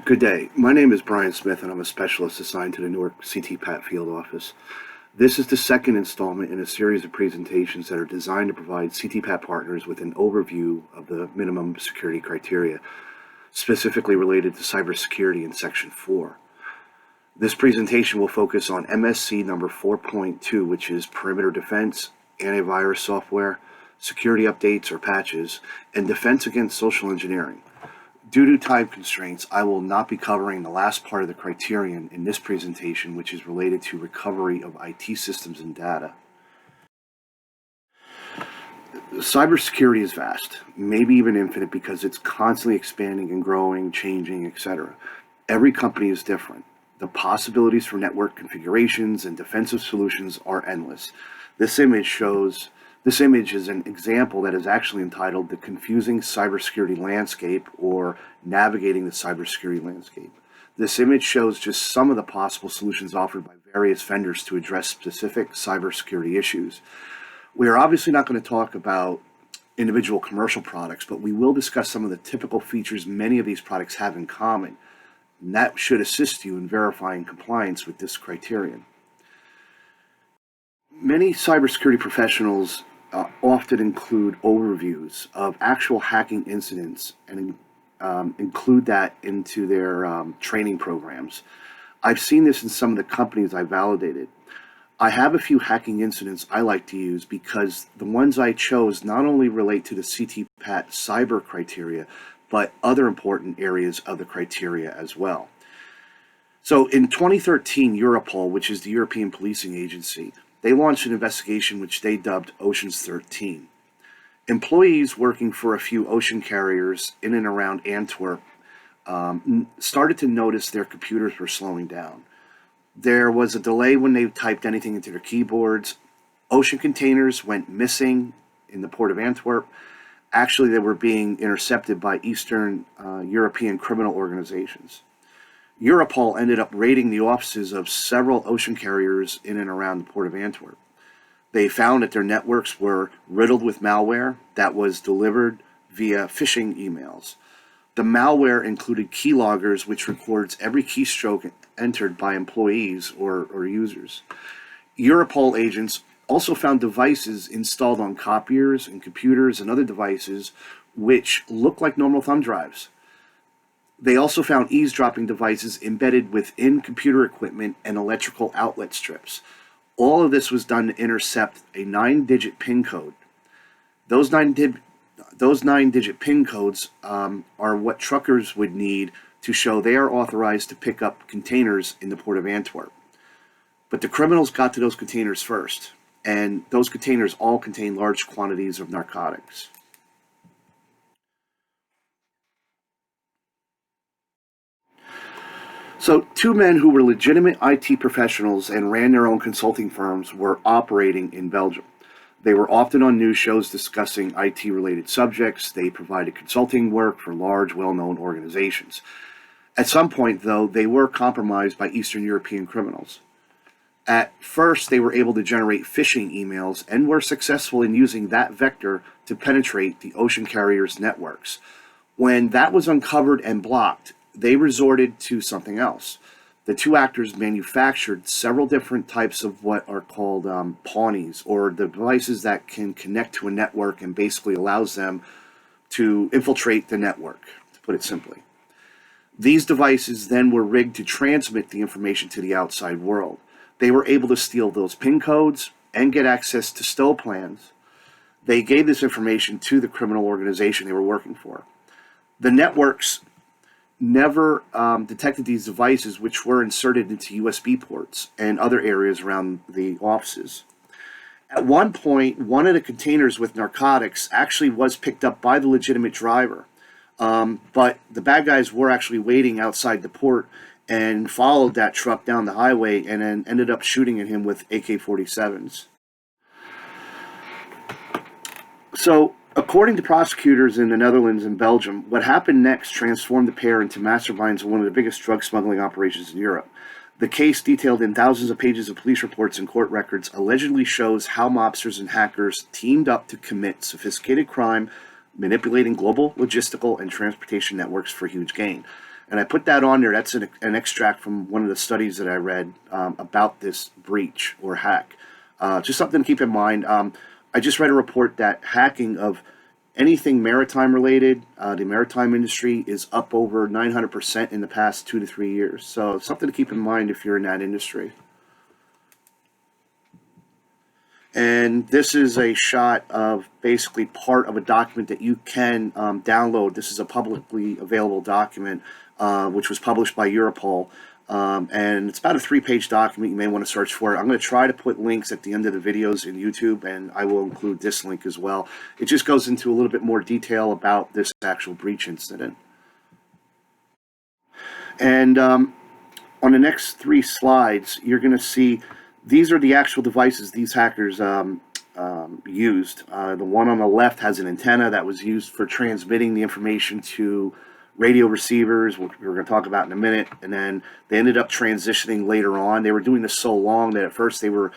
Good day. My name is Brian Smith, and I'm a specialist assigned to the Newark CTPAT field office. This is the second installment in a series of presentations that are designed to provide CTPAT partners with an overview of the minimum security criteria, specifically related to cybersecurity in Section 4. This presentation will focus on MSC number 4.2, which is perimeter defense, antivirus software, security updates or patches, and defense against social engineering. Due to time constraints, I will not be covering the last part of the criterion in this presentation, which is related to recovery of IT systems and data. Cybersecurity is vast, maybe even infinite, because it's constantly expanding and growing, changing, etc. Every company is different. The possibilities for network configurations and defensive solutions are endless. This image is an example that is actually entitled The Confusing Cybersecurity Landscape, or Navigating the Cybersecurity Landscape. This image shows just some of the possible solutions offered by various vendors to address specific cybersecurity issues. We are obviously not going to talk about individual commercial products, but we will discuss some of the typical features many of these products have in common, and that should assist you in verifying compliance with this criterion. Many cybersecurity professionals often include overviews of actual hacking incidents and include that into their training programs. I've seen this in some of the companies I validated. I have a few hacking incidents I like to use because the ones I chose not only relate to the CTPAT cyber criteria, but other important areas of the criteria as well. So in 2013, Europol, which is the European Policing Agency, they launched an investigation which they dubbed Ocean's 13. Employees working for a few ocean carriers in and around Antwerp started to notice their computers were slowing down. There was a delay when they typed anything into their keyboards. Ocean containers went missing in the port of Antwerp. Actually, they were being intercepted by Eastern European criminal organizations. Europol ended up raiding the offices of several ocean carriers in and around the port of Antwerp. They found that their networks were riddled with malware that was delivered via phishing emails. The malware included keyloggers, which records every keystroke entered by employees or users. Europol agents also found devices installed on copiers and computers and other devices which look like normal thumb drives. They also found eavesdropping devices embedded within computer equipment and electrical outlet strips. All of this was done to intercept a 9-digit PIN code. Those 9-digit PIN codes are what truckers would need to show they are authorized to pick up containers in the port of Antwerp. But the criminals got to those containers first, and those containers all contain large quantities of narcotics. So, two men who were legitimate IT professionals and ran their own consulting firms were operating in Belgium. They were often on news shows discussing IT-related subjects. They provided consulting work for large, well-known organizations. At some point, though, they were compromised by Eastern European criminals. At first, they were able to generate phishing emails and were successful in using that vector to penetrate the ocean carriers' networks. When that was uncovered and blocked, they resorted to something else. The two actors manufactured several different types of what are called Pawnees, or the devices that can connect to a network and basically allows them to infiltrate the network, to put it simply. These devices then were rigged to transmit the information to the outside world. They were able to steal those PIN codes and get access to stow plans. They gave this information to the criminal organization they were working for. The networks never detected these devices, which were inserted into USB ports and other areas around the offices. At one point, one of the containers with narcotics actually was picked up by the legitimate driver, but the bad guys were actually waiting outside the port and followed that truck down the highway and then ended up shooting at him with AK-47s. So, according to prosecutors in the Netherlands and Belgium, what happened next transformed the pair into masterminds of one of the biggest drug smuggling operations in Europe. The case, detailed in thousands of pages of police reports and court records, allegedly shows how mobsters and hackers teamed up to commit sophisticated crime, manipulating global logistical and transportation networks for huge gain. And I put that on there. That's an extract from one of the studies that I read about this breach or hack. Just something to keep in mind. I just read a report that hacking of anything maritime related, the maritime industry is up over 900% in the past 2 to 3 years. So something to keep in mind if you're in that industry. And this is a shot of basically part of a document that you can download. This is a publicly available document, which was published by Europol. And it's about a 3-page document. You may want to search for it. I'm going to try to put links at the end of the videos in YouTube, and I will include this link as well. It just goes into a little bit more detail about this actual breach incident. And on the next 3 slides, you're going to see these are the actual devices these hackers used. The one on the left has an antenna that was used for transmitting the information to radio receivers, which we're going to talk about in a minute, and then they ended up transitioning later on. They were doing this so long that at first they were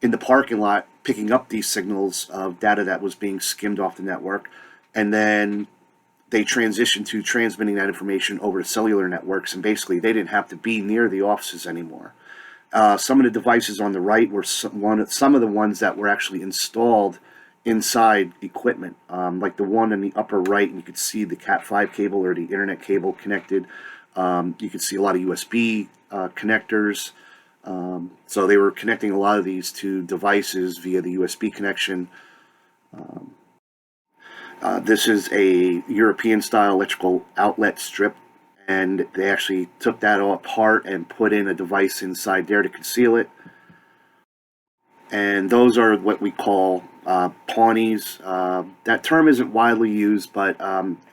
in the parking lot picking up these signals of data that was being skimmed off the network, and then they transitioned to transmitting that information over to cellular networks, and basically they didn't have to be near the offices anymore. Some of the devices on the right were some of the ones that were actually installed inside equipment, like the one in the upper right, and you could see the Cat5 cable or the internet cable connected. You could see a lot of USB connectors. So they were connecting a lot of these to devices via the USB connection. This is a European-style electrical outlet strip, and they actually took that all apart and put in a device inside there to conceal it. And those are what we call Pawnees. That term isn't widely used, but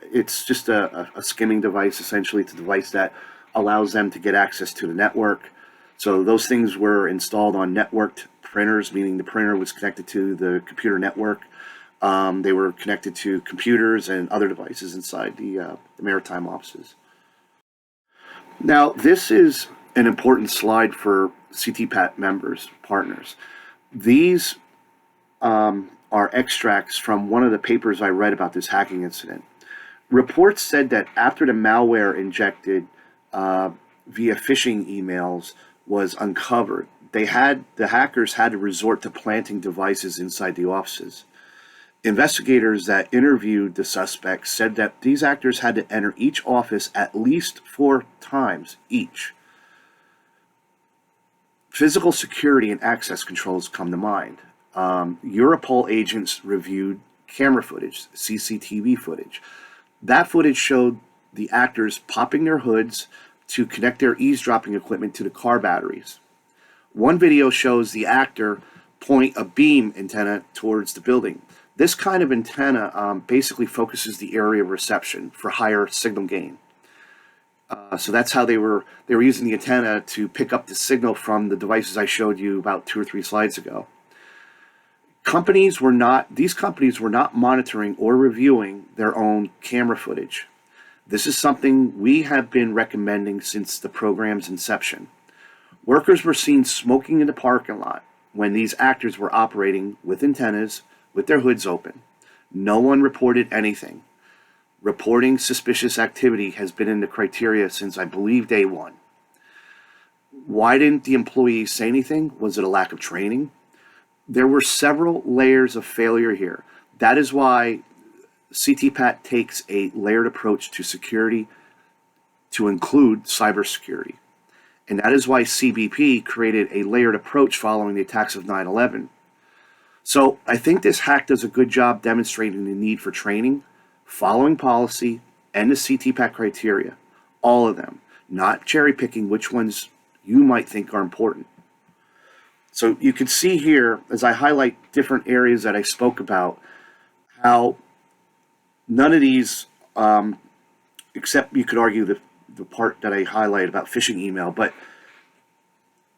it's just a skimming device. Essentially, it's a device that allows them to get access to the network. So those things were installed on networked printers, meaning the printer was connected to the computer network. They were connected to computers and other devices inside the maritime offices. Now, this is an important slide for CTPAT members, partners. These are extracts from one of the papers I read about this hacking incident. Reports said that after the malware injected via phishing emails was uncovered, the hackers had to resort to planting devices inside the offices. Investigators that interviewed the suspects said that these actors had to enter each office at least 4 times each. Physical security and access controls come to mind. Europol agents reviewed camera footage, CCTV footage. That footage showed the actors popping their hoods to connect their eavesdropping equipment to the car batteries. One video shows the actor point a beam antenna towards the building. This kind of antenna basically focuses the area of reception for higher signal gain. So that's how they were using the antenna to pick up the signal from the devices I showed you about 2 or 3 slides ago. These companies were not monitoring or reviewing their own camera footage. This is something we have been recommending since the program's inception. Workers were seen smoking in the parking lot when these actors were operating with antennas with their hoods open. No one reported anything. Reporting suspicious activity has been in the criteria since, I believe, day one. Why didn't the employees say anything? Was it a lack of training? There were several layers of failure here. That is why CTPAT takes a layered approach to security to include cybersecurity. And that is why CBP created a layered approach following the attacks of 9/11. So I think this hack does a good job demonstrating the need for training, following policy, and the CTPAT criteria. All of them, not cherry picking which ones you might think are important. So you can see here, as I highlight different areas that I spoke about, how none of these, except you could argue the part that I highlighted about phishing email, but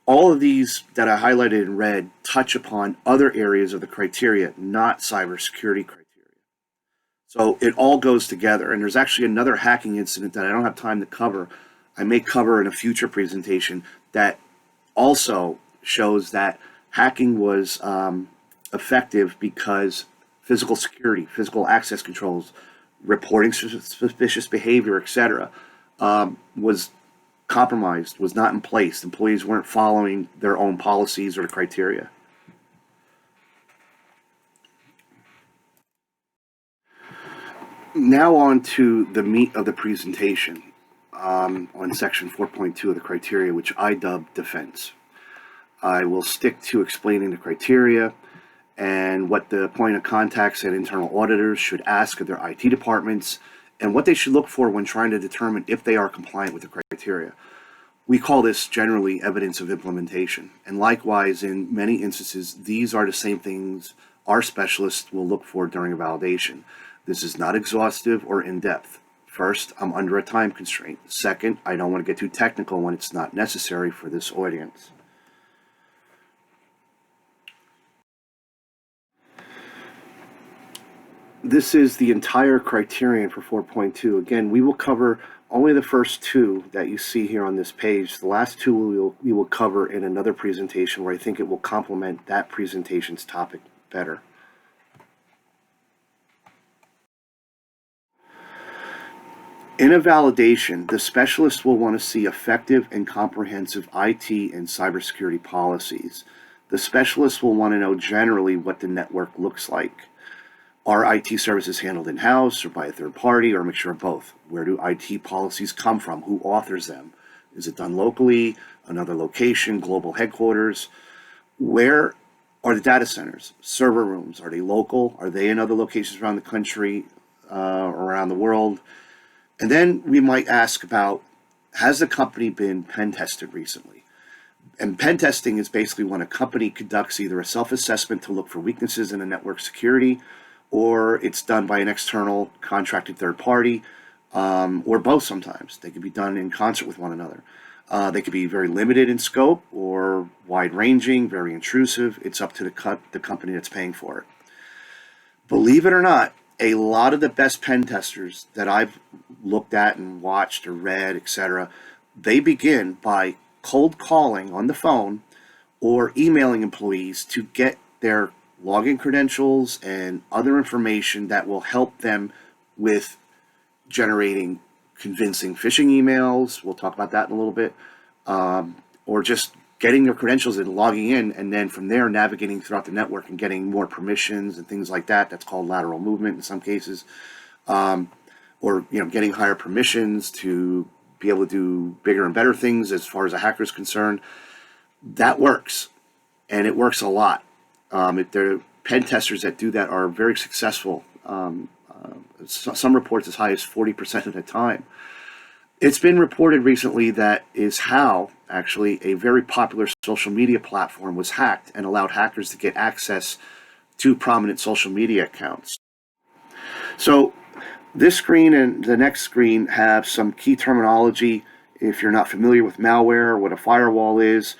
all of these that I highlighted in red touch upon other areas of the criteria, not cybersecurity criteria. So it all goes together. And there's actually another hacking incident that I don't have time to cover. I may cover in a future presentation that also shows that hacking was effective because physical security, physical access controls, reporting suspicious behavior, etc., was compromised, was not in place. Employees weren't following their own policies or the criteria. Now on to the meat of the presentation, on section 4.2 of the criteria, which I dub defense. I will stick to explaining the criteria and what the point of contacts and internal auditors should ask of their IT departments and what they should look for when trying to determine if they are compliant with the criteria. We call this generally evidence of implementation. And likewise, in many instances, these are the same things our specialists will look for during a validation. This is not exhaustive or in-depth. First, I'm under a time constraint. Second, I don't want to get too technical when it's not necessary for this audience. This is the entire criterion for 4.2. Again, we will cover only the first two that you see here on this page. The last two we will cover in another presentation where I think it will complement that presentation's topic better. In a validation, the specialist will want to see effective and comprehensive IT and cybersecurity policies. The specialist will want to know generally what the network looks like. Are IT services handled in-house or by a third party or a mixture of both? Where do IT policies come from? Who authors them? Is it done locally, another location, global headquarters? Where are the data centers, server rooms? Are they local? Are they in other locations around the country, around the world? And then we might ask about, has the company been pen tested recently? And pen testing is basically when a company conducts either a self-assessment to look for weaknesses in a network security, or it's done by an external contracted third party, or both sometimes. They can be done in concert with one another. They could be very limited in scope or wide-ranging, very intrusive. It's up to the company that's paying for it. Believe it or not, a lot of the best pen testers that I've looked at and watched or read, etc., they begin by cold calling on the phone or emailing employees to get their login credentials and other information that will help them with generating convincing phishing emails. We'll talk about that in a little bit. Or just getting their credentials and logging in, and then from there navigating throughout the network and getting more permissions and things like that. That's called lateral movement in some cases. Or getting higher permissions to be able to do bigger and better things as far as a hacker is concerned. That works, and it works a lot. If there are pen testers that do that are very successful. Some reports as high as 40% of the time. It's been reported recently that is how actually a very popular social media platform was hacked and allowed hackers to get access to prominent social media accounts. So this screen and the next screen have some key terminology if you're not familiar with malware, what a firewall is,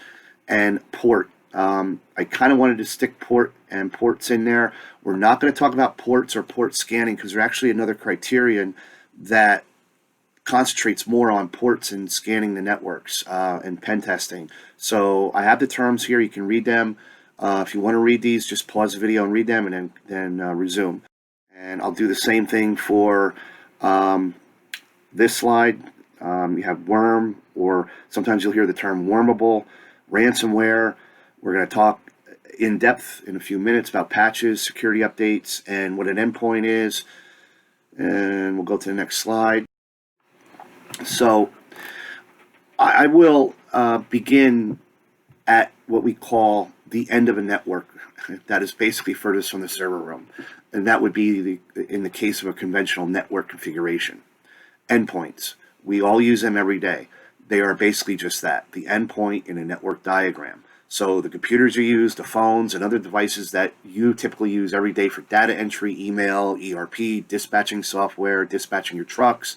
and port. I kind of wanted to stick port and ports in there. We're not going to talk about ports or port scanning because they're actually another criterion that concentrates more on ports and scanning the networks and pen testing. So I have the terms here. You can read them. If you want to read these, just pause the video and read them and then resume. And I'll do the same thing for this slide. You have worm, or sometimes you'll hear the term wormable, ransomware. We're going to talk in depth in a few minutes about patches, security updates, and what an endpoint is. And we'll go to the next slide. So I will begin at what we call the end of a network. That is basically furthest from the server room. And that would be in the case of a conventional network configuration. Endpoints. We all use them every day. They are basically just that, the endpoint in a network diagram. So the computers you use, the phones, and other devices that you typically use every day for data entry, email, ERP, dispatching software, dispatching your trucks,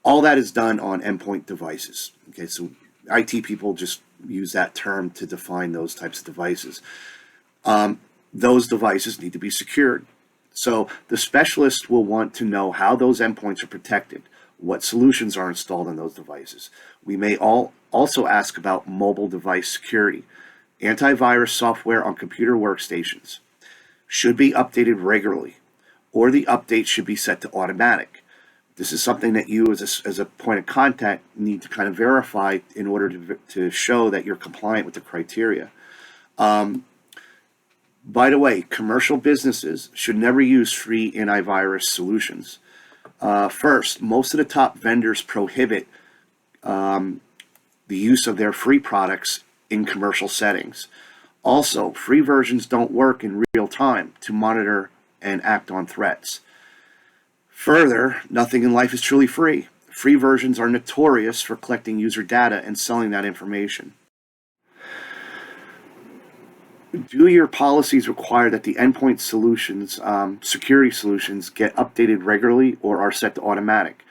all that is done on endpoint devices. Okay, so IT people just use that term to define those types of devices. Those devices need to be secured. So the specialist will want to know how those endpoints are protected, what solutions are installed on those devices. We may also ask about mobile device security. Antivirus software on computer workstations should be updated regularly, or the update should be set to automatic. This is something that you as a point of contact need to kind of verify in order to show that you're compliant with the criteria. By the way, commercial businesses should never use free antivirus solutions. First, most of the top vendors prohibit the use of their free products in commercial settings. Also, free versions don't work in real time to monitor and act on threats. Further, nothing in life is truly free. Free versions are notorious for collecting user data and selling that information. Do your policies require that the endpoint solutions, security solutions, get updated regularly or are set to automatic?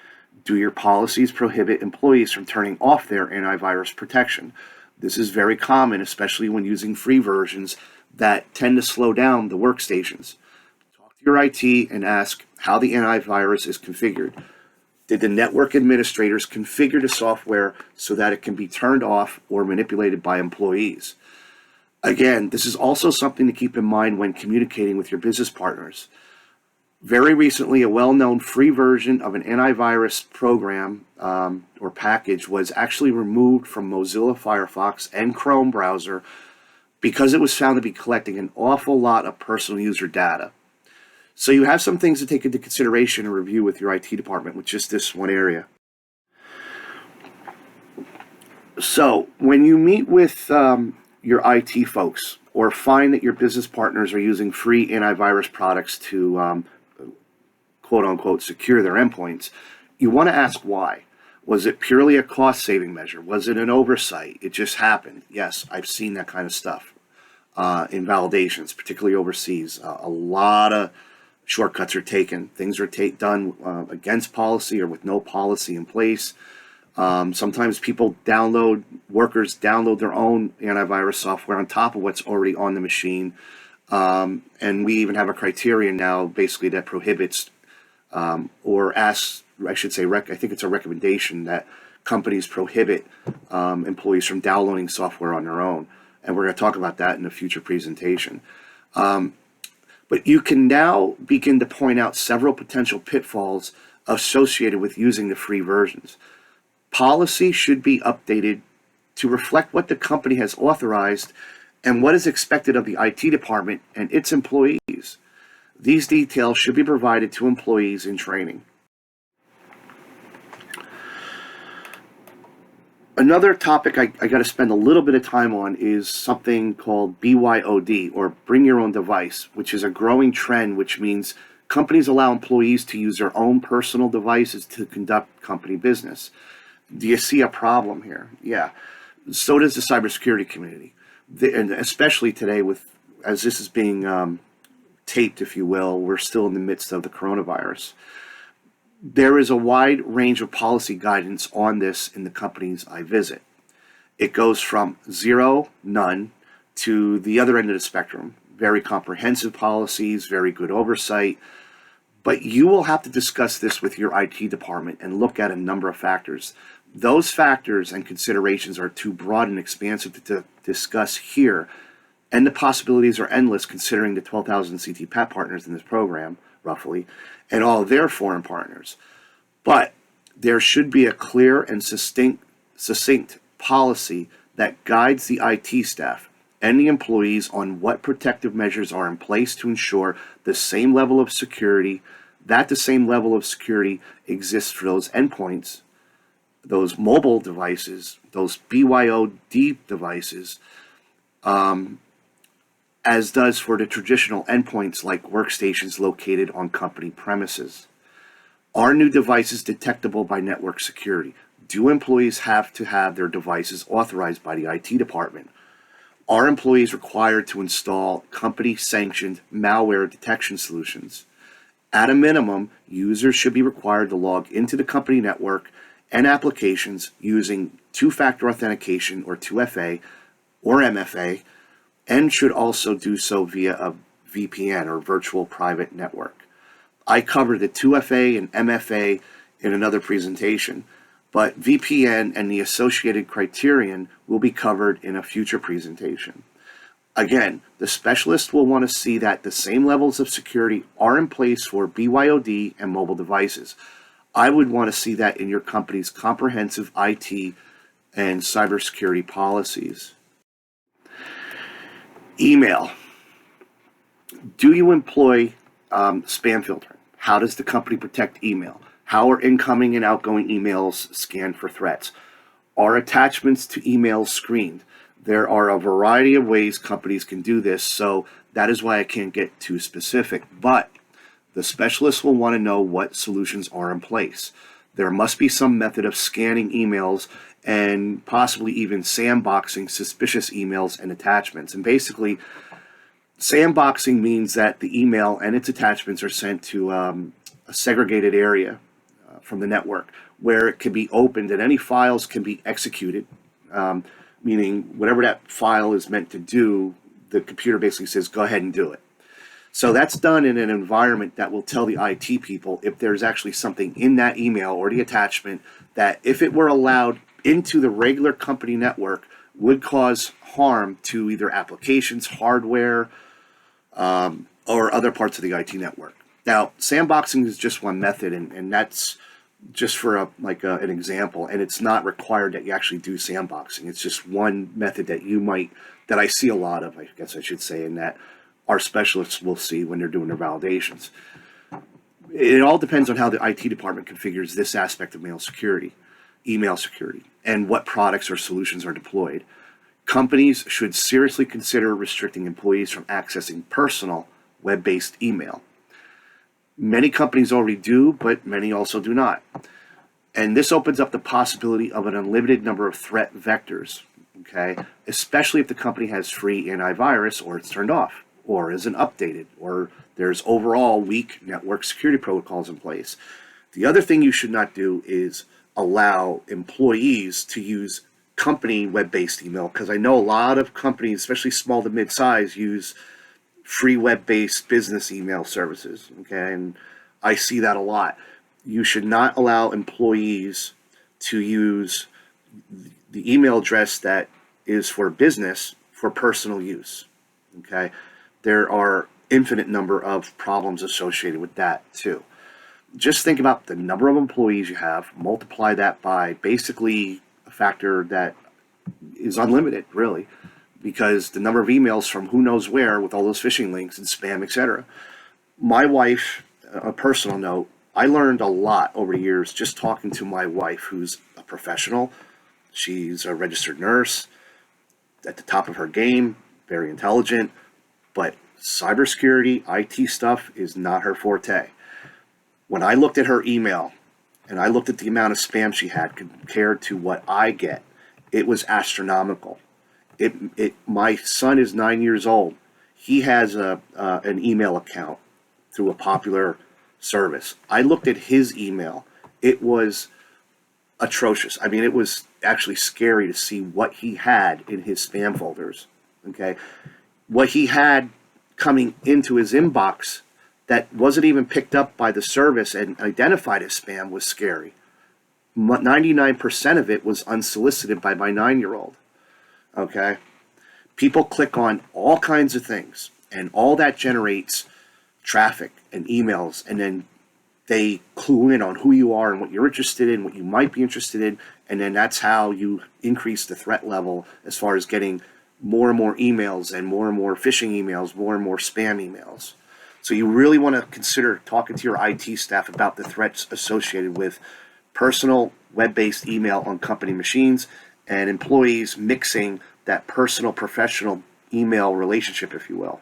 Do your policies prohibit employees from turning off their antivirus protection? This is very common, especially when using free versions that tend to slow down the workstations. Talk to your IT and ask how the antivirus is configured. Did the network administrators configure the software so that it can be turned off or manipulated by employees? Again, this is also something to keep in mind when communicating with your business partners. Very recently, a well-known free version of an antivirus program or package was actually removed from Mozilla Firefox and Chrome browser because it was found to be collecting an awful lot of personal user data. So you have some things to take into consideration and review with your IT department with just this one area. So when you meet with your IT folks or find that your business partners are using free antivirus products to quote unquote secure their endpoints, you want to ask why. Was it purely a cost saving measure? Was it an oversight? It just happened. Yes, I've seen that kind of stuff in validations, particularly overseas. A lot of shortcuts are taken. Things are done against policy or with no policy in place. Sometimes workers download their own antivirus software on top of what's already on the machine. And we even have a criterion now basically that prohibits or asks, I should say, I think it's a recommendation that companies prohibit employees from downloading software on their own. And we're going to talk about that in a future presentation. But you can now begin to point out several potential pitfalls associated with using the free versions. Policy should be updated to reflect what the company has authorized and what is expected of the IT department and its employees. These details should be provided to employees in training. Another topic I got to spend a little bit of time on is something called BYOD, or Bring Your Own Device, which is a growing trend, which means companies allow employees to use their own personal devices to conduct company business. Do you see a problem here? Yeah. So does the cybersecurity community. And especially today, as this is being taped, if you will, we're still in the midst of the coronavirus. There is a wide range of policy guidance on this in the companies I visit. It goes from zero, none, to the other end of the spectrum. Very comprehensive policies, very good oversight. But you will have to discuss this with your IT department and look at a number of factors. Those factors and considerations are too broad and expansive to discuss here, and the possibilities are endless considering the 12,000 CTPAT partners in this program, roughly, and all of their foreign partners. But there should be a clear and succinct policy that guides the IT staff and the employees on what protective measures are in place to ensure the same level of security, exists for those endpoints, those mobile devices, those BYOD devices, as does for the traditional endpoints like workstations located on company premises. Are new devices detectable by network security? Do employees have to have their devices authorized by the IT department? Are employees required to install company-sanctioned malware detection solutions? At a minimum, users should be required to log into the company network and applications using two-factor authentication, or 2FA, or MFA, and should also do so via a VPN, or virtual private network. I covered the 2FA and MFA in another presentation, but VPN and the associated criterion will be covered in a future presentation. Again, the specialist will want to see that the same levels of security are in place for BYOD and mobile devices. I would want to see that in your company's comprehensive IT and cybersecurity policies. Email. Do you employ spam filtering? How does the company protect email? How are incoming and outgoing emails scanned for threats? Are attachments to emails screened? There are a variety of ways companies can do this, so that is why I can't get too specific. But the specialists will want to know what solutions are in place. There must be some method of scanning emails and possibly even sandboxing suspicious emails and attachments. And basically, sandboxing means that the email and its attachments are sent to a segregated area from the network where it can be opened and any files can be executed, meaning whatever that file is meant to do, the computer basically says, go ahead and do it. So that's done in an environment that will tell the IT people if there's actually something in that email or the attachment that if it were allowed into the regular company network would cause harm to either applications, hardware, or other parts of the IT network. Now, sandboxing is just one method, and that's just for an example, and it's not required that you actually do sandboxing. It's just one method that I see a lot of, I guess I should say, in that our specialists will see when they're doing their validations. It all depends on how the IT department configures this aspect of email security, and what products or solutions are deployed. Companies should seriously consider restricting employees from accessing personal web-based email. Many companies already do, but many also do not. And this opens up the possibility of an unlimited number of threat vectors, okay? Especially if the company has free antivirus or it's turned off, or isn't updated, or there's overall weak network security protocols in place. The other thing you should not do is allow employees to use company web-based email, because I know a lot of companies, especially small to mid-size, use free web-based business email services, okay? And I see that a lot. You should not allow employees to use the email address that is for business for personal use, okay? There are infinite number of problems associated with that too. Just think about the number of employees you have, multiply that by basically a factor that is unlimited, really, because the number of emails from who knows where with all those phishing links and spam, etc. My wife, a personal note, I learned a lot over the years just talking to my wife, who's a professional. She's a registered nurse, at the top of her game, very intelligent, but cybersecurity, IT stuff is not her forte. When I looked at her email and I looked at the amount of spam she had compared to what I get, it was astronomical. My son is 9 years old. He has an email account through a popular service. I looked at his email. It was atrocious. I mean, it was actually scary to see what he had in his spam folders. Okay, what he had coming into his inbox that wasn't even picked up by the service and identified as spam was scary. 99% of it was unsolicited by my 9-year-old. Okay, people click on all kinds of things, and all that generates traffic and emails, and then they clue in on who you are and what you're interested in, what you might be interested in, and then that's how you increase the threat level as far as getting more and more emails and more phishing emails, more and more spam emails. So you really want to consider talking to your IT staff about the threats associated with personal web-based email on company machines and employees mixing that personal professional email relationship, if you will.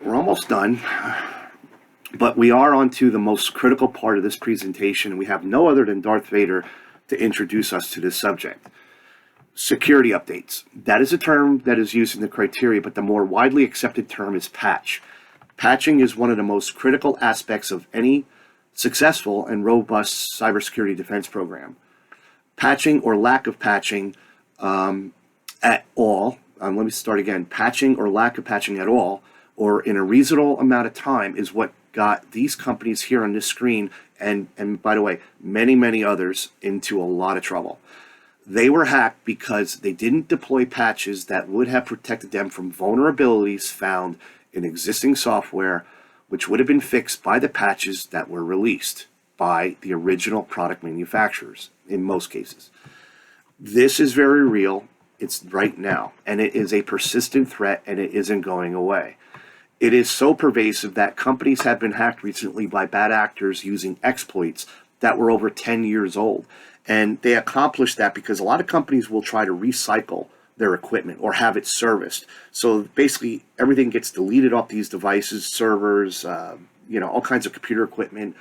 We're almost done, but we are on to the most critical part of this presentation. We have no other than Darth Vader to introduce us to this subject. Security updates. That is a term that is used in the criteria, but the more widely accepted term is patch. Patching is one of the most critical aspects of any successful and robust cybersecurity defense program. Patching or lack of patching at all, let me start again, patching or lack of patching at all, or in a reasonable amount of time, is what got these companies here on this screen, and by the way, many others, into a lot of trouble. They were hacked because they didn't deploy patches that would have protected them from vulnerabilities found in existing software which would have been fixed by the patches that were released by the original product manufacturers in most cases. This is very real. It's right now, and it is a persistent threat, and it isn't going away. It is so pervasive that companies have been hacked recently by bad actors using exploits that were over 10 years old. And they accomplished that because a lot of companies will try to recycle their equipment or have it serviced. So basically, everything gets deleted off these devices, servers, all kinds of computer equipment.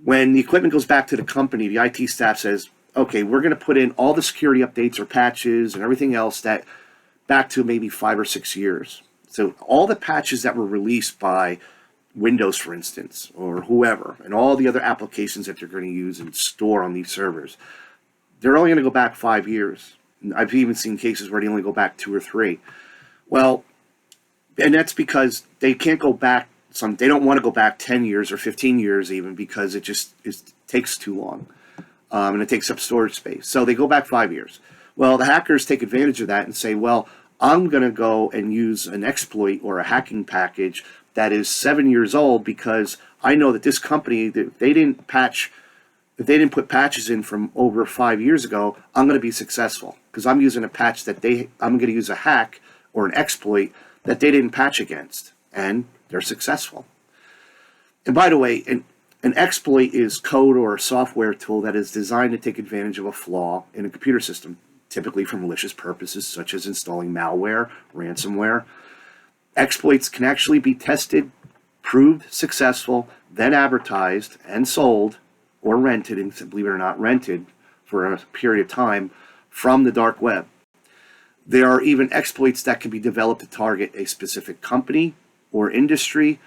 When the equipment goes back to the company, the IT staff says, okay, we're going to put in all the security updates or patches and everything else that back to maybe 5 or 6 years. So all the patches that were released by Windows, for instance, or whoever, and all the other applications that they're going to use and store on these servers, they're only going to go back 5 years. I've even seen cases where they only go back 2 or 3. Well, and that's because they can't go back. They don't want to go back 10 years or 15 years even, because it takes too long. And it takes up storage space. So they go back 5 years. Well, the hackers take advantage of that and say, well, I'm going to go and use an exploit or a hacking package that is 7 years old, because I know that this company, if they didn't put patches in from over 5 years ago, I'm going to be successful because I'm using a patch that I'm going to use a hack or an exploit that they didn't patch against, and they're successful. And by the way, an exploit is code or a software tool that is designed to take advantage of a flaw in a computer system, typically for malicious purposes such as installing malware, ransomware. Exploits can actually be tested, proved successful, then advertised and sold or rented, and believe it or not, rented for a period of time from the dark web. There are even exploits that can be developed to target a specific company or industry.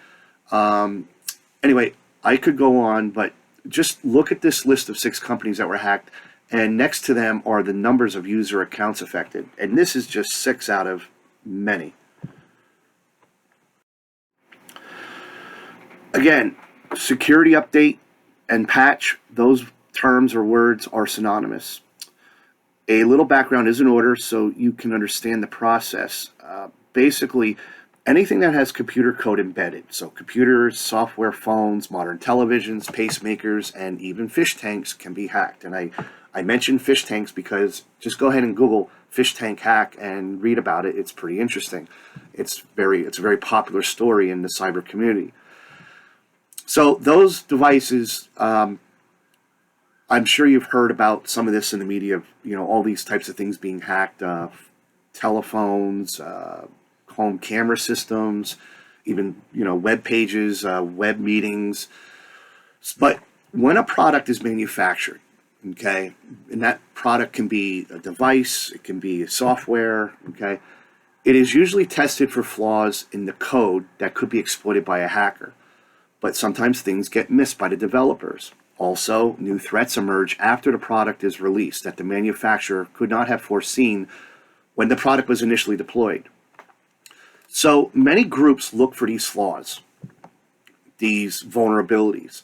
Anyway, I could go on, but just look at this list of 6 companies that were hacked, and next to them are the numbers of user accounts affected. And this is just 6 out of many. Again, security update and patch, those terms or words are synonymous. A little background is in order so you can understand the process. Basically, anything that has computer code embedded, so computers, software, phones, modern televisions, pacemakers, and even fish tanks can be hacked. And I mentioned fish tanks because just go ahead and Google fish tank hack and read about it. It's pretty interesting. It's a very popular story in the cyber community. So those devices, I'm sure you've heard about some of this in the media, all these types of things being hacked, telephones, home camera systems, even, web pages, web meetings. But when a product is manufactured, okay, and that product can be a device, it can be a software, okay, it is usually tested for flaws in the code that could be exploited by a hacker. But sometimes things get missed by the developers. Also, new threats emerge after the product is released that the manufacturer could not have foreseen when the product was initially deployed. So many groups look for these flaws, these vulnerabilities.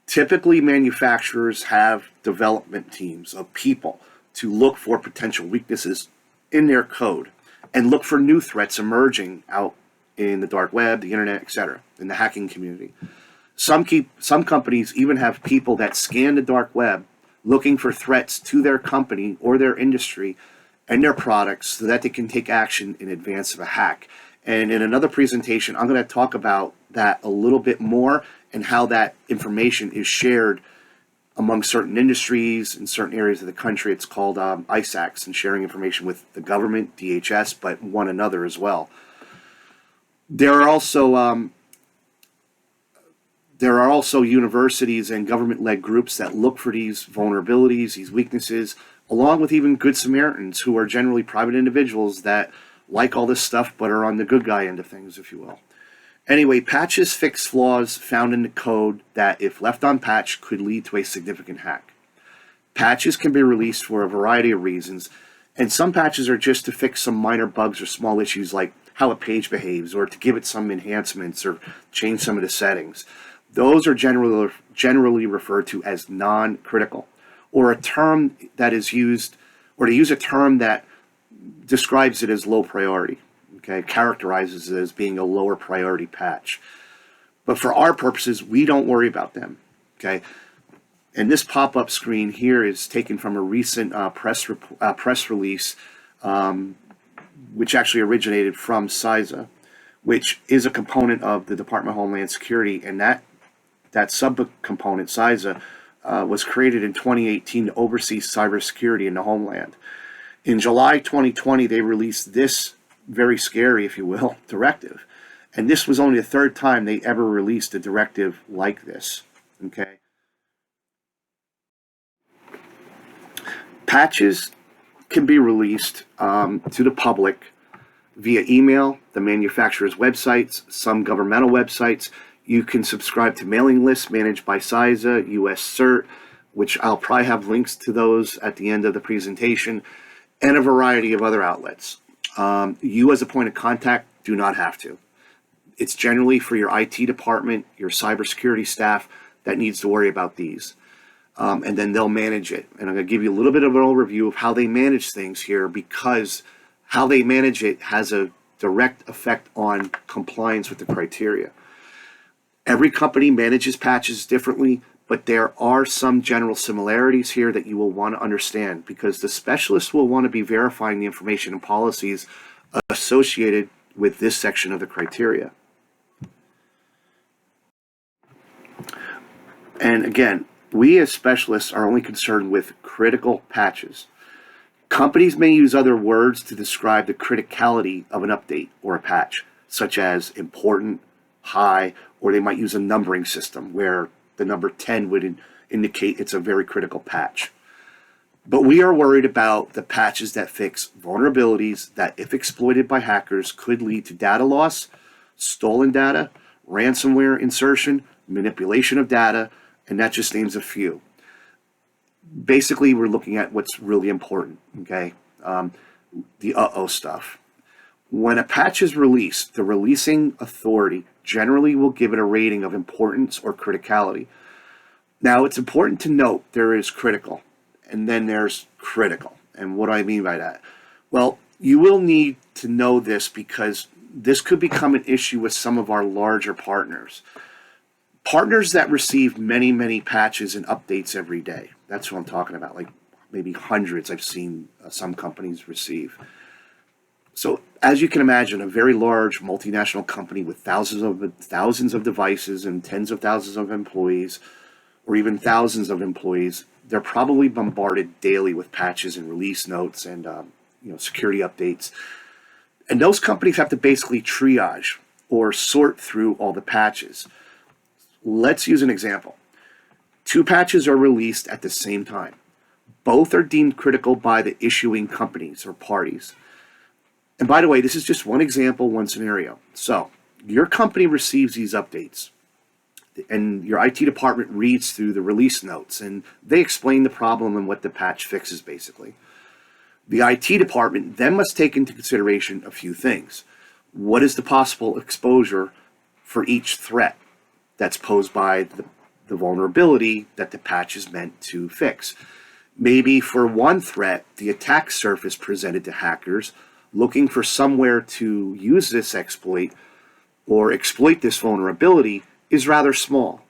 Typically, manufacturers have development teams of people to look for potential weaknesses in their code and look for new threats emerging out in the dark web, the internet, etc., in the hacking community. Some companies even have people that scan the dark web looking for threats to their company or their industry and their products so that they can take action in advance of a hack. And in another presentation, I'm going to talk about that a little bit more and how that information is shared among certain industries in certain areas of the country. It's called ISACs, and sharing information with the government, DHS, but one another as well. There are also universities and government-led groups that look for these vulnerabilities, these weaknesses, along with even Good Samaritans, who are generally private individuals that like all this stuff but are on the good guy end of things, if you will. Anyway, patches fix flaws found in the code that, if left unpatched, could lead to a significant hack. Patches can be released for a variety of reasons, and some patches are just to fix some minor bugs or small issues like how a page behaves, or to give it some enhancements or change some of the settings. Those are generally referred to as non-critical, or a term that is used, or to use a term that describes it as low priority, okay, characterizes it as being a lower priority patch. But for our purposes, we don't worry about them, okay? And this pop-up screen here is taken from a recent press release, which actually originated from CISA, which is a component of the Department of Homeland Security, and that subcomponent, CISA, was created in 2018 to oversee cybersecurity in the homeland. In July 2020, they released this very scary, if you will, directive. And this was only the third time they ever released a directive like this, okay? Patches can be released to the public via email, the manufacturer's websites, some governmental websites. You can subscribe to mailing lists managed by CISA, US CERT, which I'll probably have links to those at the end of the presentation, and a variety of other outlets. You as a point of contact do not have to. It's generally for your IT department, your cybersecurity staff that needs to worry about these. And then they'll manage it. And I'm going to give you a little bit of an overview of how they manage things here, because how they manage it has a direct effect on compliance with the criteria. Every company manages patches differently, but there are some general similarities here that you will want to understand, because the specialists will want to be verifying the information and policies associated with this section of the criteria. And again, we as specialists are only concerned with critical patches. Companies may use other words to describe the criticality of an update or a patch, such as important, high, or they might use a numbering system where the number 10 would indicate it's a very critical patch. But we are worried about the patches that fix vulnerabilities that, if exploited by hackers, could lead to data loss, stolen data, ransomware insertion, manipulation of data, and that just names a few. Basically, we're looking at what's really important, okay? The stuff. When a patch is released, the releasing authority generally will give it a rating of importance or criticality. Now, it's important to note there is critical, and then there's critical. And what do I mean by that? Well, you will need to know this because this could become an issue with some of our larger partners. Partners that receive many, many patches and updates every day. That's what I'm talking about, like maybe hundreds I've seen some companies receive. So as you can imagine, a very large multinational company with thousands of devices and tens of thousands of employees, or even thousands of employees, they're probably bombarded daily with patches and release notes and security updates. And those companies have to basically triage or sort through all the patches. Let's use an example. 2 patches are released at the same time. Both are deemed critical by the issuing companies or parties. And by the way, this is just one example, one scenario. So your company receives these updates, and your IT department reads through the release notes, and they explain the problem and what the patch fixes, basically. The IT department then must take into consideration a few things. What is the possible exposure for each threat that's posed by the vulnerability that the patch is meant to fix? Maybe for one threat, the attack surface presented to hackers looking for somewhere to use this exploit or exploit this vulnerability is rather small.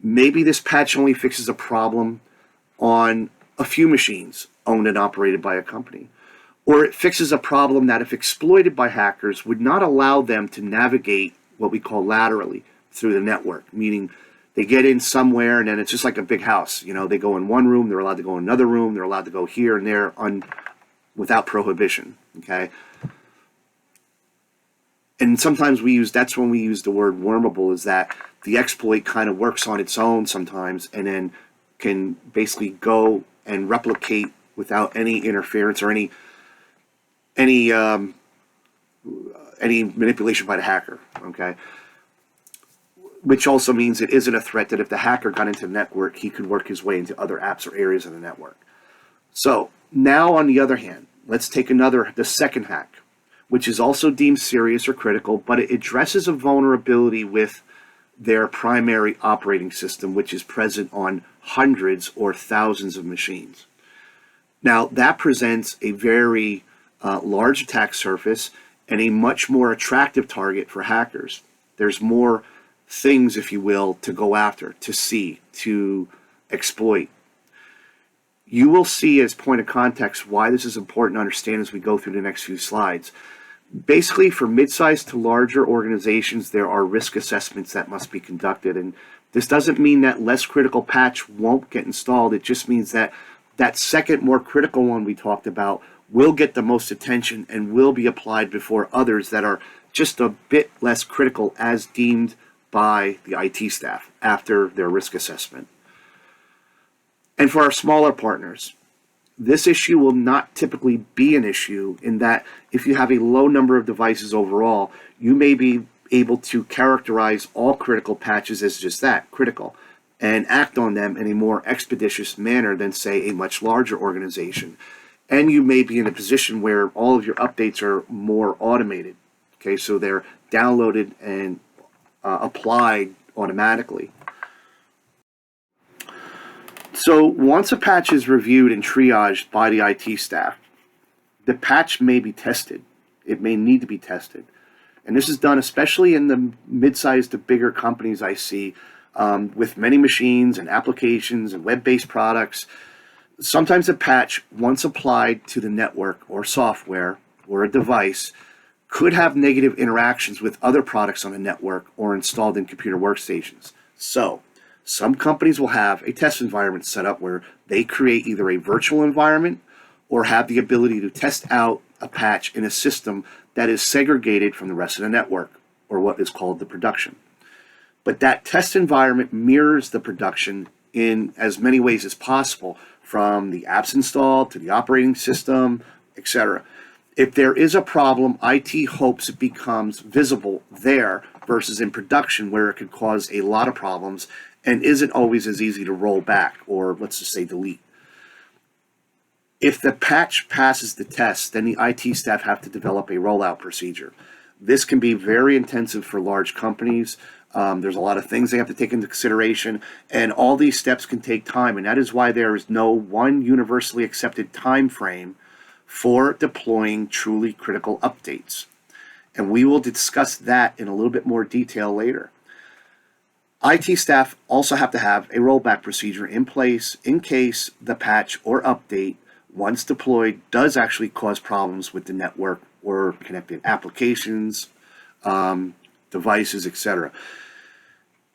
Maybe this patch only fixes a problem on a few machines owned and operated by a company. Or it fixes a problem that, if exploited by hackers, would not allow them to navigate what we call laterally through the network, meaning they get in somewhere and then it's just like a big house. They go in one room, they're allowed to go in another room, they're allowed to go here and there without prohibition, okay? And sometimes that's when we use the word wormable, is that the exploit kind of works on its own sometimes and then can basically go and replicate without any interference or any manipulation by the hacker, okay? Which also means it isn't a threat that if the hacker got into the network, he could work his way into other apps or areas of the network. So now, on the other hand, let's take the second hack, which is also deemed serious or critical, but it addresses a vulnerability with their primary operating system, which is present on hundreds or thousands of machines. Now, that presents a very large attack surface and a much more attractive target for hackers. There's more things, if you will, to go after, to see, to exploit. You will see as point of context why this is important to understand as we go through the next few slides. Basically, for mid-sized to larger organizations, there are risk assessments that must be conducted. And this doesn't mean that less critical patch won't get installed. It just means that that second, more critical one we talked about will get the most attention and will be applied before others that are just a bit less critical as deemed by the IT staff after their risk assessment. And for our smaller partners, this issue will not typically be an issue in that if you have a low number of devices overall, you may be able to characterize all critical patches as just that, critical, and act on them in a more expeditious manner than, say, a much larger organization. And you may be in a position where all of your updates are more automated. Okay, so they're downloaded and applied automatically. So once a patch is reviewed and triaged by the IT staff, the patch may be tested. It may need to be tested. And this is done especially in the mid-sized to bigger companies I see with many machines and applications and web-based products. Sometimes a patch, once applied to the network or software or a device, could have negative interactions with other products on the network or installed in computer workstations. So, some companies will have a test environment set up where they create either a virtual environment or have the ability to test out a patch in a system that is segregated from the rest of the network, or what is called the production. But that test environment mirrors the production in as many ways as possible, from the apps installed to the operating system, etc. If there is a problem, IT hopes it becomes visible there versus in production, where it could cause a lot of problems and isn't always as easy to roll back, or let's just say delete. If the patch passes the test, then the IT staff have to develop a rollout procedure. This can be very intensive for large companies. There's a lot of things they have to take into consideration, and all these steps can take time, and that is why there is no one universally accepted time frame for deploying truly critical updates. And we will discuss that in a little bit more detail later. IT staff also have to have a rollback procedure in place in case the patch or update, once deployed, does actually cause problems with the network or connected applications, devices, etc.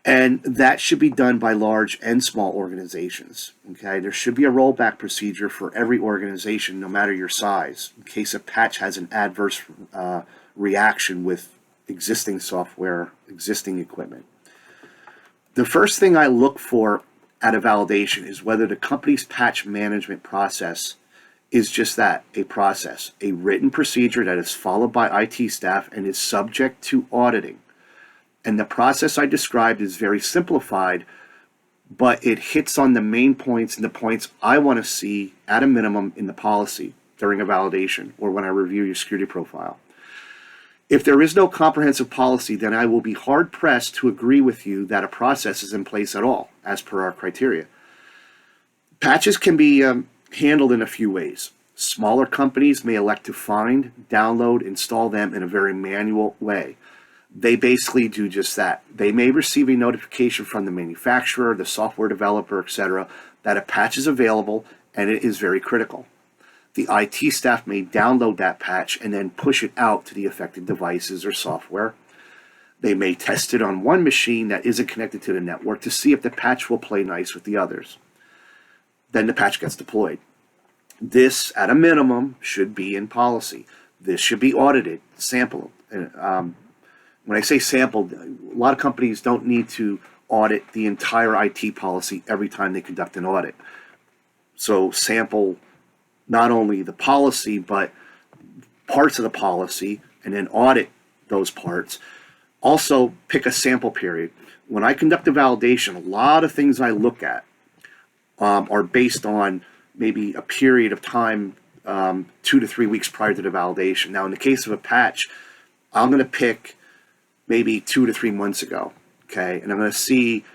And that should be done by large and small organizations. Okay, there should be a rollback procedure for every organization, no matter your size, in case a patch has an adverse reaction with existing software, existing equipment. The first thing I look for at a validation is whether the company's patch management process is just that, a process, a written procedure that is followed by IT staff and is subject to auditing. And the process I described is very simplified, but it hits on the main points and the points I want to see at a minimum in the policy during a validation or when I review your security profile. If there is no comprehensive policy, then I will be hard-pressed to agree with you that a process is in place at all, as per our criteria. Patches can be handled in a few ways. Smaller companies may elect to find, download, install them in a very manual way. They basically do just that. They may receive a notification from the manufacturer, the software developer, etc., that a patch is available and it is very critical. The IT staff may download that patch and then push it out to the affected devices or software. They may test it on one machine that isn't connected to the network to see if the patch will play nice with the others. Then the patch gets deployed. This, at a minimum, should be in policy. This should be audited, sampled. When I say sampled, a lot of companies don't need to audit the entire IT policy every time they conduct an audit. So sample not only the policy, but parts of the policy, and then audit those parts. Also, pick a sample period. When I conduct a validation, a lot of things I look at are based on maybe a period of time, 2 to 3 weeks prior to the validation. Now, in the case of a patch, I'm going to pick maybe 2 to 3 months ago, okay? And I'm going to see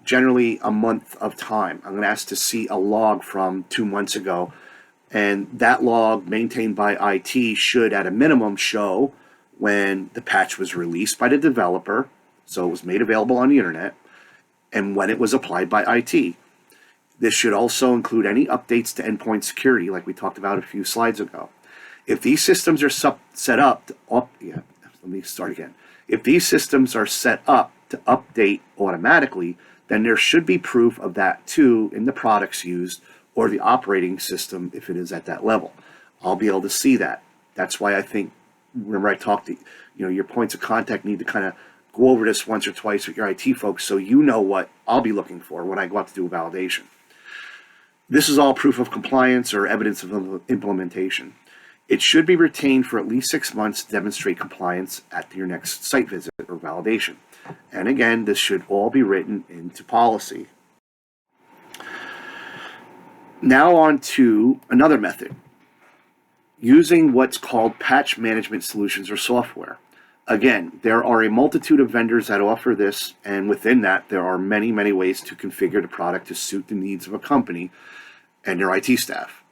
generally a month of time. I'm going to ask to see a log from 2 months ago, and that log maintained by IT should, at a minimum, show when the patch was released by the developer, So it was made available on the internet, and when it was applied by IT. This should also include any updates to endpoint security, like we talked about a few slides ago. If these systems are set up to let me start again. If these systems are set up to update automatically, then there should be proof of that too in the products used or the operating system if it is at that level. I'll be able to see that. That's why I think, remember I talked to, your points of contact need to kind of go over this once or twice with your IT folks so you know what I'll be looking for when I go out to do a validation. This is all proof of compliance or evidence of implementation. It should be retained for at least 6 months to demonstrate compliance at your next site visit or validation. And again, this should all be written into policy. Now on to another method, using what's called patch management solutions or software. Again, there are a multitude of vendors that offer this, and within that, there are many, many ways to configure the product to suit the needs of a company and their IT staff.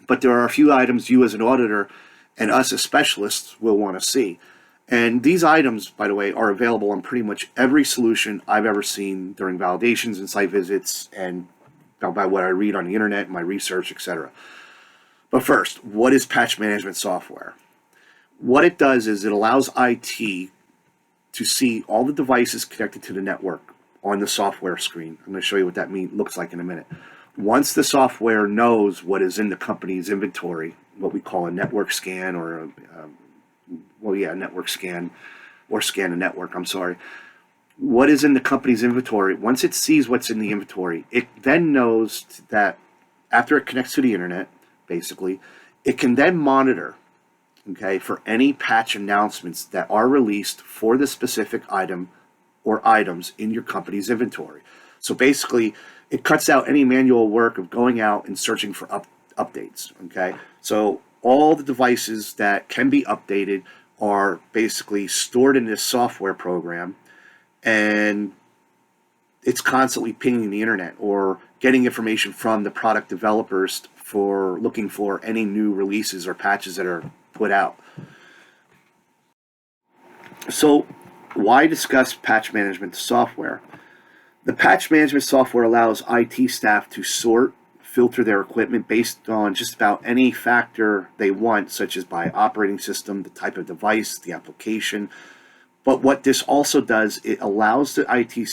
But there are a few items you as an auditor and us as specialists will want to see. And these items, by the way, are available on pretty much every solution I've ever seen during validations and site visits and by what I read on the internet, my research, etc. But first, what is patch management software? What it does is it allows IT to see all the devices connected to the network on the software screen. I'm going to show you what that looks like in a minute. Once the software knows what is in the company's inventory, what we call a network scan or network scan or scan a network, what is in the company's inventory, once it sees what's in the inventory, it then knows that after it connects to the internet, basically, it can then monitor, for any patch announcements that are released for the specific item or items in your company's inventory. So basically, it cuts out any manual work of going out and searching for updates, So all the devices that can be updated are basically stored in this software program, and it's constantly pinging the internet or getting information from the product developers for looking for any new releases or patches that are put out. So why discuss patch management software? The patch management software allows IT staff to sort, filter their equipment based on just about any factor they want, such as by operating system, the type of device, the application. But what this also does, it allows the IT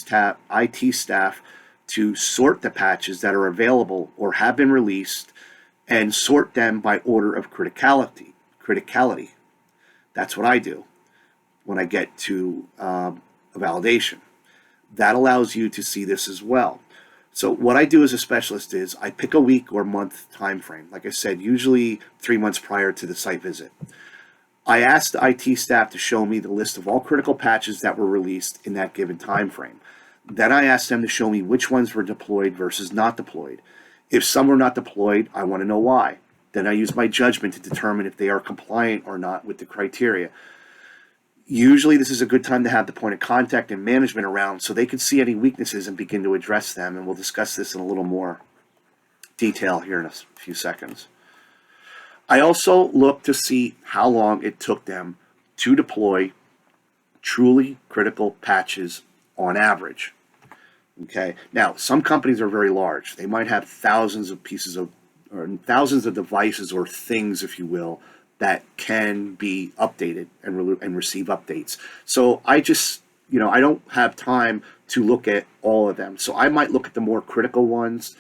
staff to sort the patches that are available or have been released and sort them by order of criticality. That's what I do when I get to a validation. That allows you to see this as well. So what I do as a specialist is I pick a week or month time frame. Like I said, usually 3 months prior to the site visit. I ask the IT staff to show me the list of all critical patches that were released in that given time frame. Then I ask them to show me which ones were deployed versus not deployed. If some were not deployed, I want to know why. Then I use my judgment to determine if they are compliant or not with the criteria. Usually this is a good time to have the point of contact and management around so they can see any weaknesses and begin to address them, and we'll discuss this in a little more detail here in a few seconds. I also look to see how long it took them to deploy truly critical patches on average. Now, some companies are very large. They might have thousands of devices or things, if you will, that can be updated and receive updates. So I just, I don't have time to look at all of them. So I might look at the more critical ones.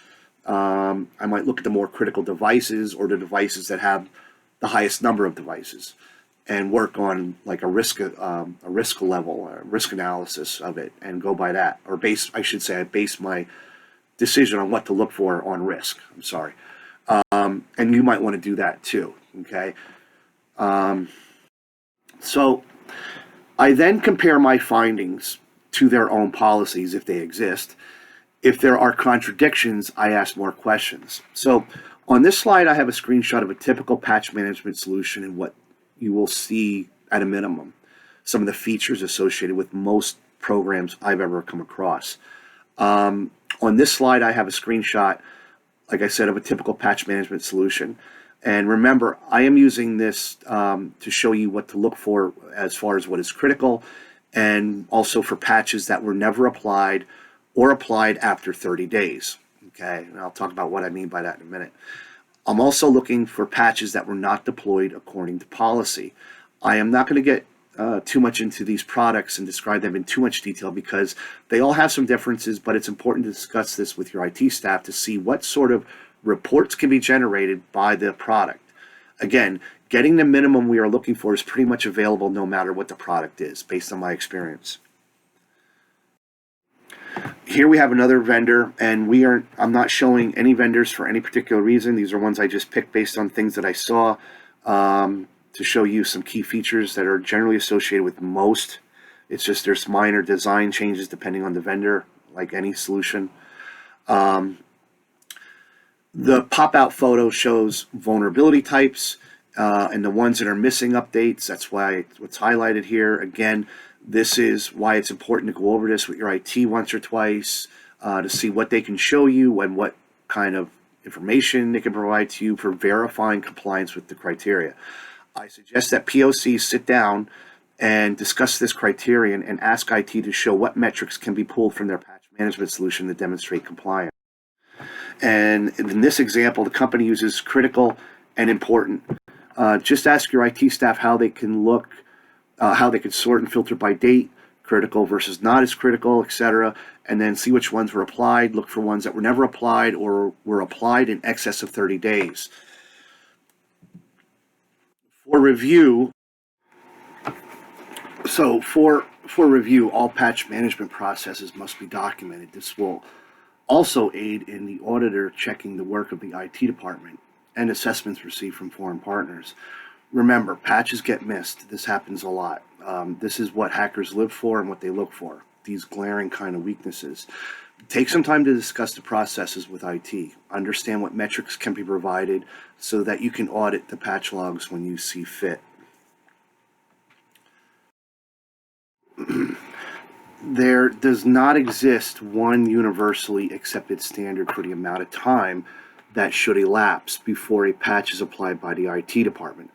I might look at the more critical devices or the devices that have the highest number of devices and work on like a risk level, a risk analysis of it and go by that. Or I base my decision on what to look for on risk. And you might want to do that too, So I then compare my findings to their own policies if they exist. If there are contradictions, I ask more questions. So on this slide, I have a screenshot of a typical patch management solution and what you will see at a minimum, some of the features associated with most programs I've ever come across. On this slide, I have a screenshot, like I said, of a typical patch management solution. And remember, I am using this to show you what to look for as far as what is critical and also for patches that were never applied or applied after 30 days. Okay, and I'll talk about what I mean by that in a minute. I'm also looking for patches that were not deployed according to policy. I am not going to get too much into these products and describe them in too much detail because they all have some differences, but it's important to discuss this with your IT staff to see what sort of reports can be generated by the product. Again, getting the minimum we are looking for is pretty much available no matter what the product is, based on my experience. Here we have another vendor, and I'm not showing any vendors for any particular reason. These are ones I just picked based on things that I saw to show you some key features that are generally associated with most. It's just there's minor design changes depending on the vendor, like any solution. The pop-out photo shows vulnerability types and the ones that are missing updates. That's why what's highlighted here. Again, this is why it's important to go over this with your IT once or twice to see what they can show you and what kind of information they can provide to you for verifying compliance with the criteria. I suggest that POCs sit down and discuss this criterion and ask IT to show what metrics can be pulled from their patch management solution to demonstrate compliance. And in this example, the company uses critical and important. Just ask your IT staff how they can look, how they can sort and filter by date, critical versus not as critical, etc., and then see which ones were applied. Look for ones that were never applied or were applied in excess of 30 days. For review, for review, all patch management processes must be documented. This will also aid in the auditor checking the work of the IT department and assessments received from foreign partners. Remember, patches get missed. This happens a lot. This is what hackers live for and what they look for, these glaring kind of weaknesses. Take some time to discuss the processes with IT. Understand what metrics can be provided so that you can audit the patch logs when you see fit. There does not exist one universally accepted standard for the amount of time that should elapse before a patch is applied by the IT department.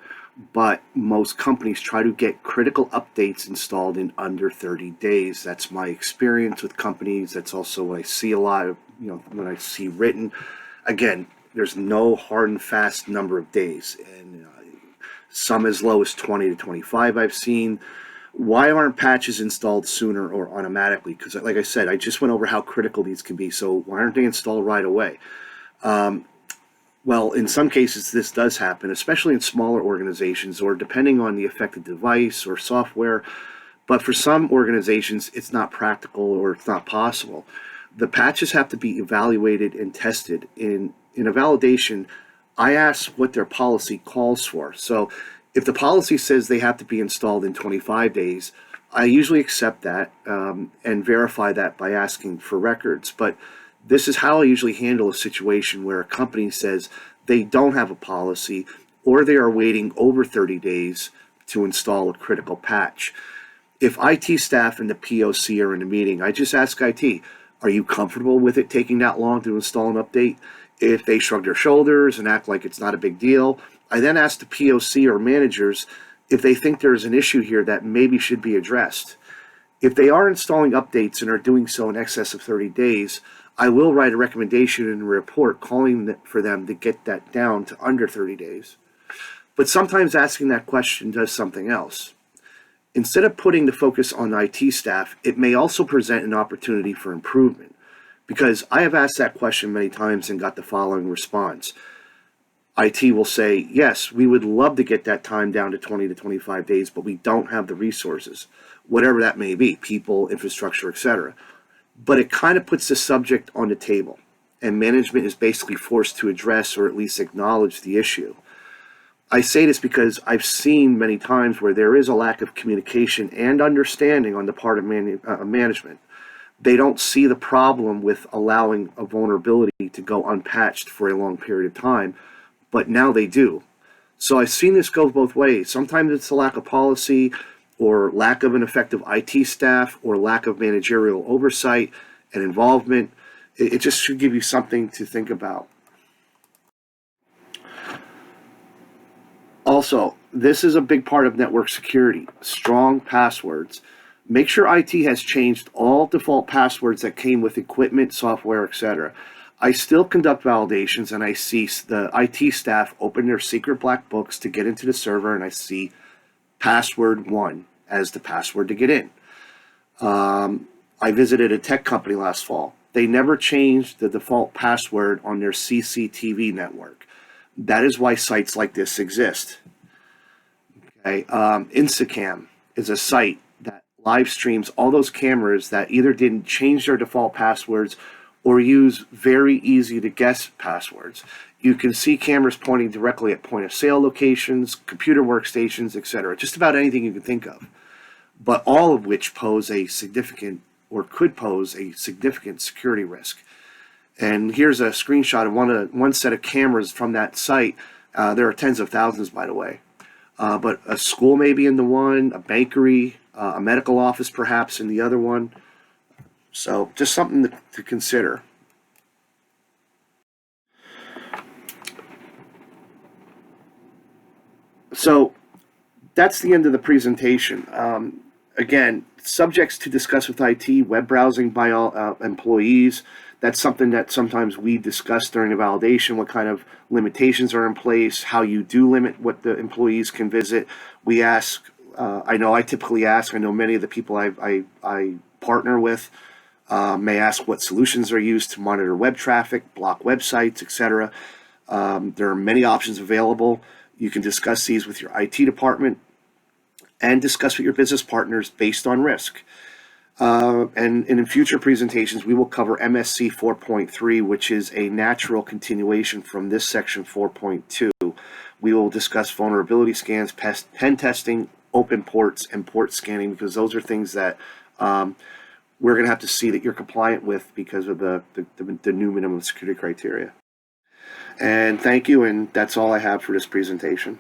But most companies try to get critical updates installed in under 30 days. That's my experience with companies. That's also what I see a lot of, when I see written. Again, there's no hard and fast number of days, and some as low as 20 to 25 I've seen. Why aren't patches installed sooner or automatically? Because like I said, I just went over how critical these can be. So why aren't they installed right away? Well, in some cases, this does happen, especially in smaller organizations or depending on the affected device or software. But for some organizations, it's not practical or it's not possible. The patches have to be evaluated and tested. In a validation, I ask what their policy calls for. So if the policy says they have to be installed in 25 days, I usually accept that and verify that by asking for records. But this is how I usually handle a situation where a company says they don't have a policy or they are waiting over 30 days to install a critical patch. If IT staff and the POC are in a meeting, I just ask IT, are you comfortable with it taking that long to install an update? If they shrug their shoulders and act like it's not a big deal, I then ask the POC or managers if they think there is an issue here that maybe should be addressed. If they are installing updates and are doing so in excess of 30 days, I will write a recommendation in a report calling for them to get that down to under 30 days. But sometimes asking that question does something else. Instead of putting the focus on IT staff, it may also present an opportunity for improvement. Because I have asked that question many times and got the following response. IT will say, yes, we would love to get that time down to 20 to 25 days, but we don't have the resources, whatever that may be, people, infrastructure, etc. But it kind of puts the subject on the table, and management is basically forced to address or at least acknowledge the issue. I say this because I've seen many times where there is a lack of communication and understanding on the part of management. They don't see the problem with allowing a vulnerability to go unpatched for a long period of time, but now they do. So I've seen this go both ways. Sometimes it's a lack of policy or lack of an effective IT staff or lack of managerial oversight and involvement. It just should give you something to think about. Also, this is a big part of network security. Strong passwords. Make sure IT has changed all default passwords that came with equipment, software, etc. I still conduct validations, and I see the IT staff open their secret black books to get into the server, and I see password 1 as the password to get in. I visited a tech company last fall. They never changed the default password on their CCTV network. That is why sites like this exist. Okay, Instacam is a site that live streams all those cameras that either didn't change their default passwords or use very easy to guess passwords. You can see cameras pointing directly at point of sale locations, computer workstations, etc. Just about anything you can think of, but all of which pose a significant or could pose a significant security risk. And here's a screenshot of one set of cameras from that site. There are tens of thousands, by the way. But a school may be in the one, a bakery, a medical office perhaps in the other one. So just something to consider. So that's the end of the presentation. Again, subjects to discuss with IT, web browsing by all employees. That's something that sometimes we discuss during the validation, what kind of limitations are in place, how you do limit what the employees can visit. We ask, I know I typically ask, I know many of the people I partner with may ask what solutions are used to monitor web traffic, block websites, etc. There are many options available. You can discuss these with your IT department and discuss with your business partners based on risk. And in future presentations, we will cover MSC 4.3, which is a natural continuation from this section 4.2. We will discuss vulnerability scans, pen testing, open ports, and port scanning, because those are things that we're going to have to see that you're compliant with because of the new minimum security criteria. And thank you, and that's all I have for this presentation.